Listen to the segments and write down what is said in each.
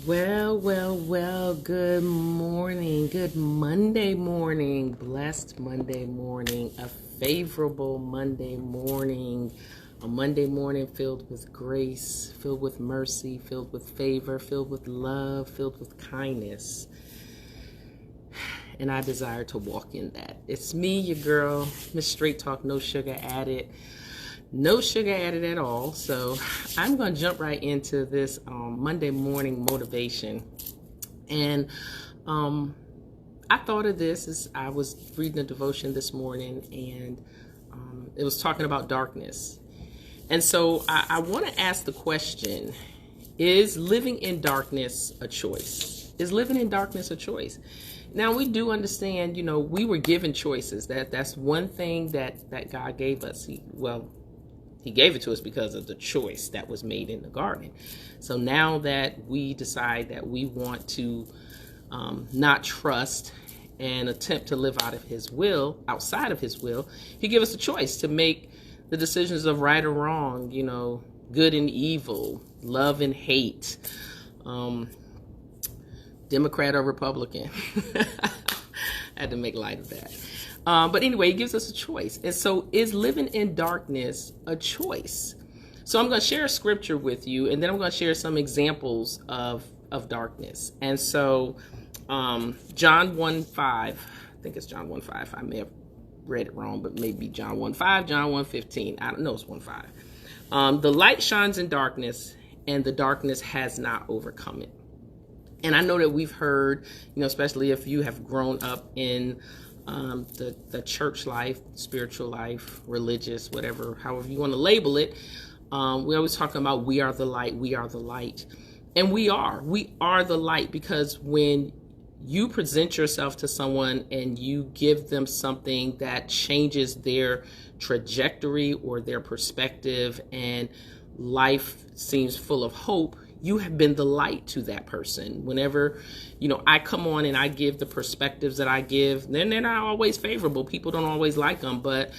Well, good morning. Good Monday morning. Blessed Monday morning. A favorable Monday morning. A Monday morning filled with grace, filled with mercy, filled with favor, filled with love, filled with kindness. And I desire to walk in that. It's me, your girl, Miss Straight Talk, no sugar added. No sugar added at all. So I'm going to jump right into this Monday morning motivation. And I thought of this as I was reading a devotion this morning, and it was talking about darkness. And so I want to ask the question, is living in darkness a choice? Is living in darkness a choice? Now, we do understand, we were given choices. That's one thing that God gave us. He gave it to us because of the choice that was made in the garden. So now that we decide that we want to not trust and attempt to live outside of his will, he gives us a choice to make the decisions of right or wrong, good and evil, love and hate, Democrat or Republican. I had to make light of that. But anyway, it gives us a choice. And so is living in darkness a choice? So I'm going to share a scripture with you, and then I'm going to share some examples of darkness. And so John 1:5, I think it's John 1:5. I may have read it wrong, but maybe John 1:5, John 1:15. I don't know, it's 1:5. The light shines in darkness, and the darkness has not overcome it. And I know that we've heard, especially if you have grown up in the church life, spiritual life, religious, whatever, however you want to label it, we always talk about we are the light, we are the light. And we are the light, because when you present yourself to someone and you give them something that changes their trajectory or their perspective, and life seems full of hope, you have been the light to that person. Whenever, I come on and I give the perspectives that I give, then they're not always favorable. People don't always like them, but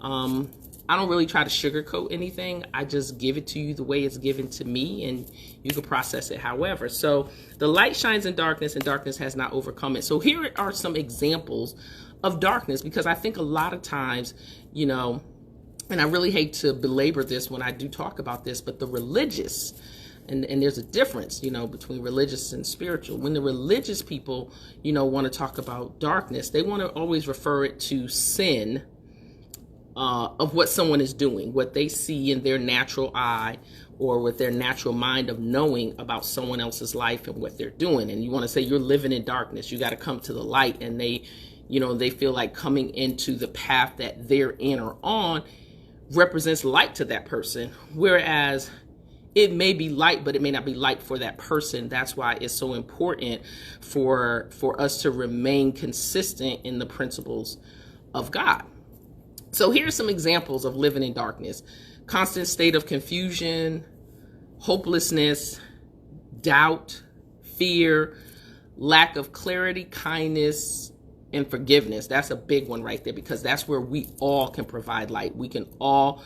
I don't really try to sugarcoat anything. I just give it to you the way it's given to me, and you can process it however. So the light shines in darkness, and darkness has not overcome it. So here are some examples of darkness, because I think a lot of times, and I really hate to belabor this when I do talk about this, but the religious, and there's a difference, between religious and spiritual. When the religious people, want to talk about darkness, they want to always refer it to sin of what someone is doing, what they see in their natural eye or with their natural mind of knowing about someone else's life and what they're doing. And you want to say you're living in darkness, you got to come to the light. And they feel like coming into the path that they're in or on represents light to that person. Whereas it may be light, but it may not be light for that person. That's why it's so important for us to remain consistent in the principles of God. So here's some examples of living in darkness: constant state of confusion, hopelessness, doubt, fear, lack of clarity, kindness, and forgiveness. That's a big one right there, because that's where we all can provide light. We can all,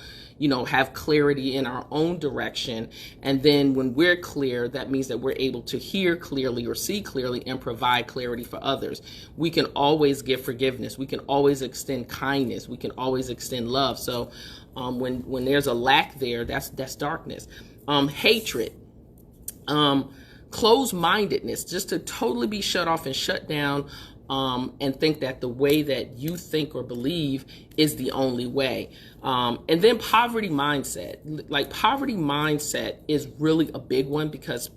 have clarity in our own direction. And then when we're clear, that means that we're able to hear clearly or see clearly and provide clarity for others. We can always give forgiveness. We can always extend kindness. We can always extend love. So when there's a lack there, that's darkness. Hatred, closed-mindedness, just to totally be shut off and shut down, and think that the way that you think or believe is the only way. And then poverty mindset. Like, poverty mindset is really a big one, because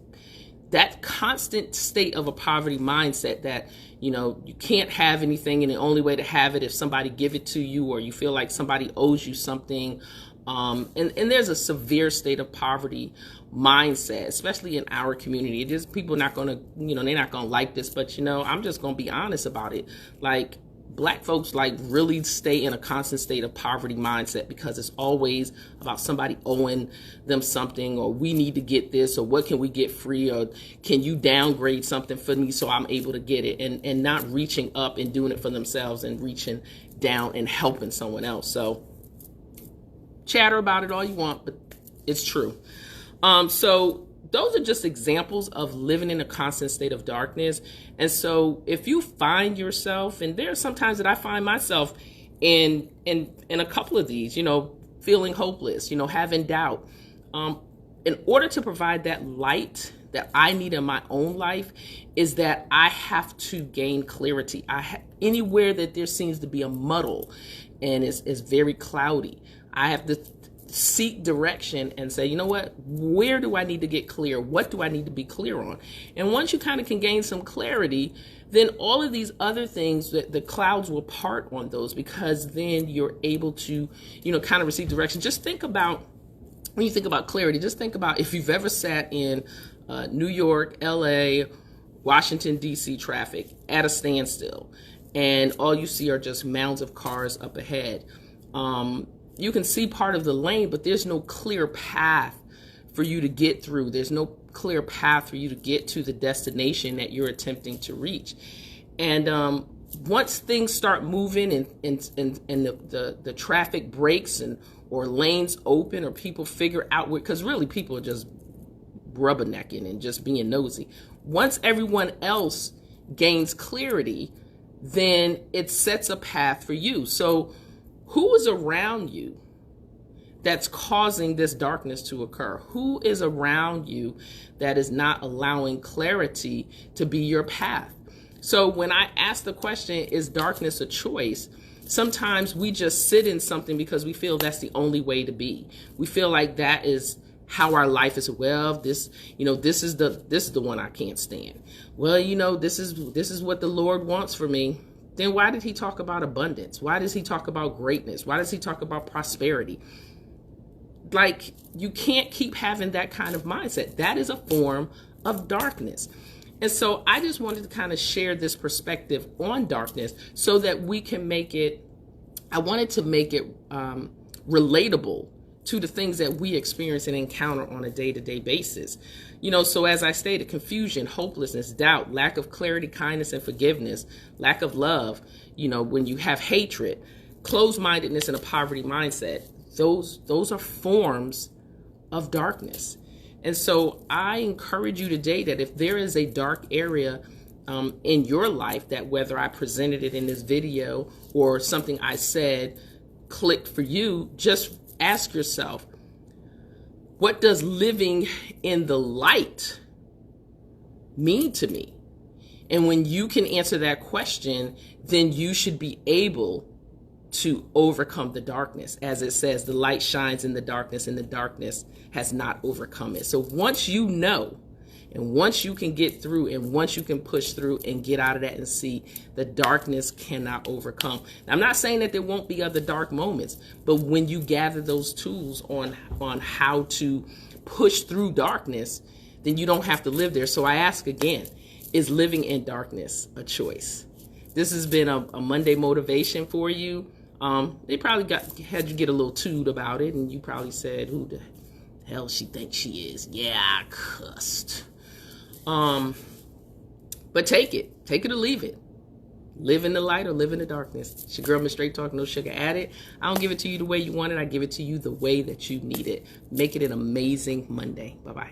that constant state of a poverty mindset that, you can't have anything, and the only way to have it if somebody give it to you, or you feel like somebody owes you something. And there's a severe state of poverty mindset, especially in our community. It just, people not going to, they're not going to like this, but I'm just going to be honest about it. Like, Black folks really stay in a constant state of poverty mindset, because it's always about somebody owing them something, or we need to get this, or what can we get free, or can you downgrade something for me so I'm able to get it, and not reaching up and doing it for themselves and reaching down and helping someone else. So chatter about it all you want, but it's true. So those are just examples of living in a constant state of darkness. And so if you find yourself, and there are sometimes that I find myself in a couple of these, feeling hopeless, having doubt, in order to provide that light that I need in my own life, is that I have to gain clarity. Anywhere that there seems to be a muddle and it's very cloudy, I have to seek direction and say, you know what, where do I need to get clear? What do I need to be clear on? And once you kind of can gain some clarity, then all of these other things, that the clouds will part on those, because then you're able to, kind of receive direction. Just think about, when you think about clarity, just think about if you've ever sat in New York, LA, Washington, DC traffic at a standstill, and all you see are just mounds of cars up ahead. You can see part of the lane, but there's no clear path for you to get through. There's no clear path for you to get to the destination that you're attempting to reach. And once things start moving and the traffic breaks or lanes open, or people figure out, because really people are just rubbernecking and just being nosy. Once everyone else gains clarity, then it sets a path for you. So who is around you that's causing this darkness to occur? Who is around you that is not allowing clarity to be your path? So when I ask the question, is darkness a choice? Sometimes we just sit in something because we feel that's the only way to be. We feel like that is how our life is. Well, this is the one I can't stand. Well, this is what the Lord wants for me. Then why did he talk about abundance? Why does he talk about greatness? Why does he talk about prosperity? Like, you can't keep having that kind of mindset. That is a form of darkness. And so I just wanted to kind of share this perspective on darkness so that we can I wanted to make it relatable to the things that we experience and encounter on a day-to-day basis. So as I stated, confusion, hopelessness, doubt, lack of clarity, kindness, and forgiveness, lack of love, when you have hatred, closed-mindedness, and a poverty mindset, those are forms of darkness. And so I encourage you today that if there is a dark area in your life, that whether I presented it in this video or something I said clicked for you, just ask yourself, what does living in the light mean to me? And when you can answer that question, then you should be able to overcome the darkness. As it says, the light shines in the darkness, and the darkness has not overcome it. So once you know, and once you can get through, and once you can push through and get out of that and see, the darkness cannot overcome. Now, I'm not saying that there won't be other dark moments, but when you gather those tools on how to push through darkness, then you don't have to live there. So I ask again, is living in darkness a choice? This has been a Monday motivation for you. They probably had you get a little toot about it, and you probably said, who the hell she thinks she is? Yeah, I cussed. But take it or leave it. Live in the light or live in the darkness. It's your girl, Miss Straight Talk, no sugar added. I don't give it to you the way you want it. I give it to you the way that you need it. Make it an amazing Monday. Bye-bye.